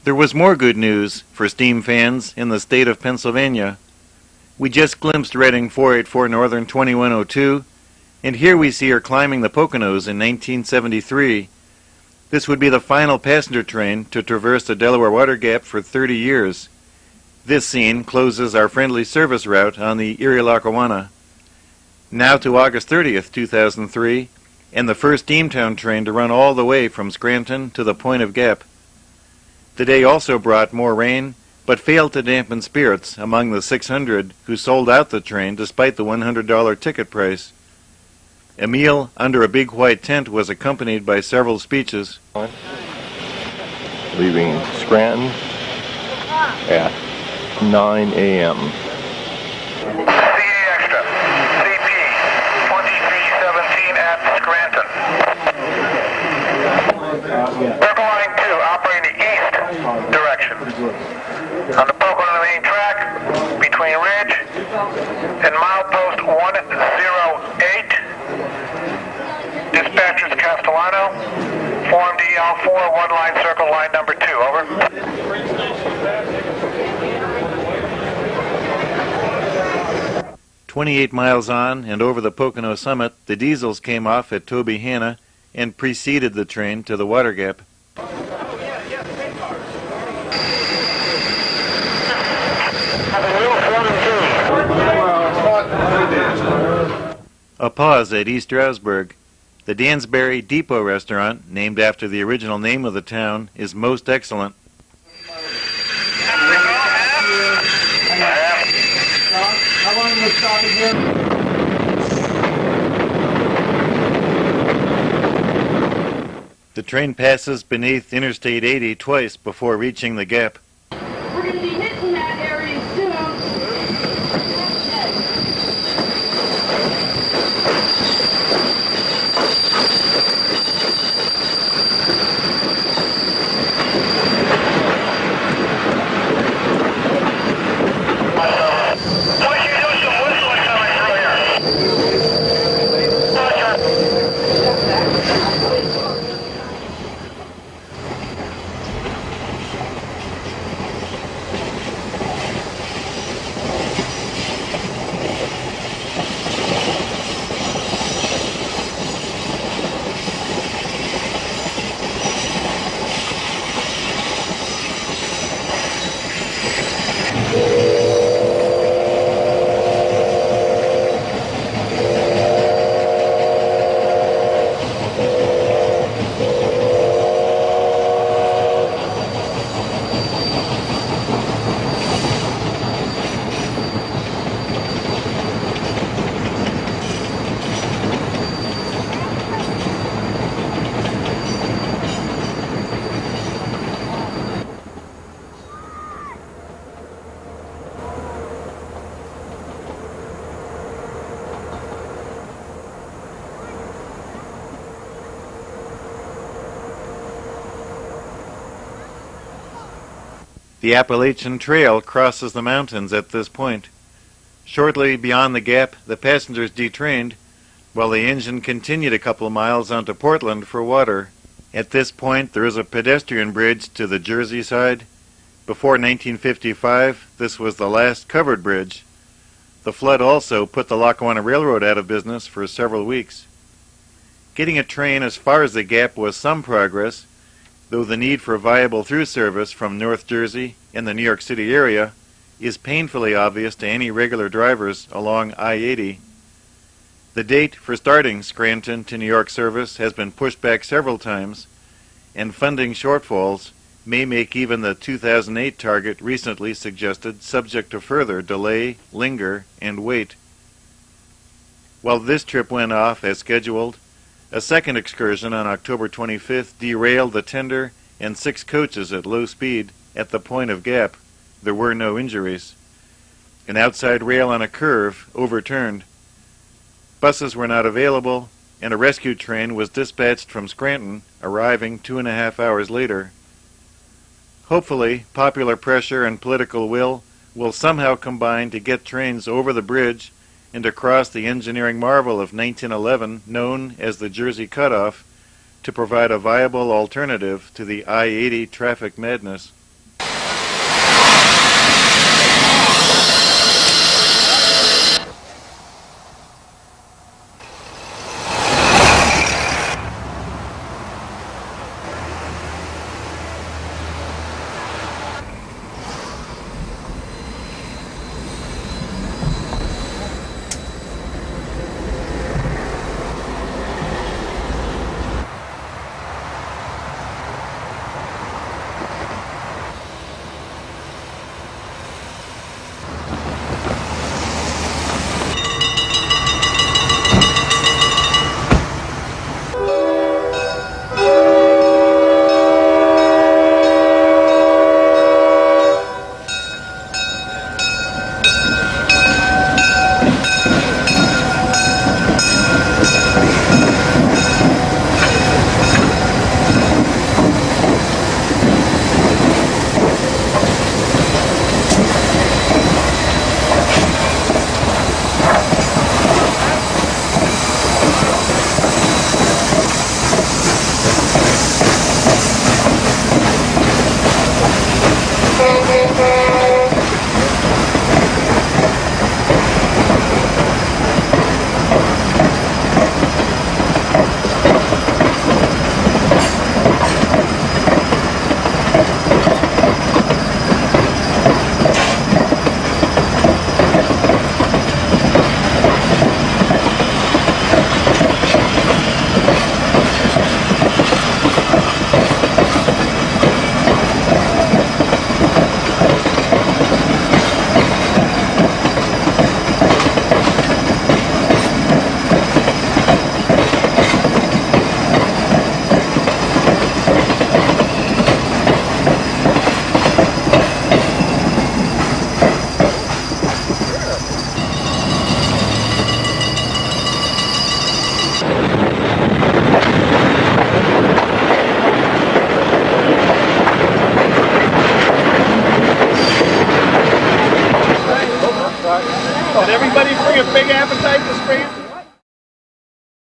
There was more good news for steam fans in the state of Pennsylvania. We just glimpsed Reading 484 Northern 2102, and here we see her climbing the Poconos in 1973. This would be the final passenger train to traverse the Delaware Water Gap for 30 years. This scene closes our friendly service route on the Erie-Lackawanna. Now to August 30th, 2003, and the first Steamtown train to run all the way from Scranton to the Point of Gap. The day also brought more rain, but failed to dampen spirits among the 600 who sold out the train despite the $100 ticket price. A meal under a big white tent was accompanied by several speeches. Leaving Scranton at 9 a.m. CA Extra, CP 2317 at Scranton. Purple Line 2 operating the east direction. On the Pocono main track, between Ridge and milepost 108. Dispatchers Castellano, form DL4, one line circle, line number 2, over. 28 miles on and over the Pocono summit, the diesels came off at Toby Hanna and preceded the train to the water gap. A pause at East Stroudsburg. The Dansbury Depot restaurant, named after the original name of the town, is most excellent. How long was stopping here? The train passes beneath Interstate 80 twice before reaching the gap. We're going to be hitting that area soon. The Appalachian Trail crosses the mountains at this point. Shortly beyond the gap, the passengers detrained, while the engine continued a couple of miles onto Portland for water. At this point, there is a pedestrian bridge to the Jersey side. Before 1955, this was the last covered bridge. The flood also put the Lackawanna Railroad out of business for several weeks. Getting a train as far as the gap was some progress, though the need for viable through service from North Jersey and the New York City area is painfully obvious to any regular drivers along I-80. The date for starting Scranton to New York service has been pushed back several times, and funding shortfalls may make even the 2008 target recently suggested subject to further delay, linger, and wait. While this trip went off as scheduled, a second excursion on October 25th derailed the tender and 6 coaches at low speed at the Point of Gap. There were no injuries. An outside rail on a curve overturned. Buses were not available, and a rescue train was dispatched from Scranton, arriving 2.5 hours later. Hopefully, popular pressure and political will somehow combine to get trains over the bridge and across the engineering marvel of 1911, known as the Jersey Cutoff, to provide a viable alternative to the I-80 traffic madness. Did everybody bring a big appetite to spring?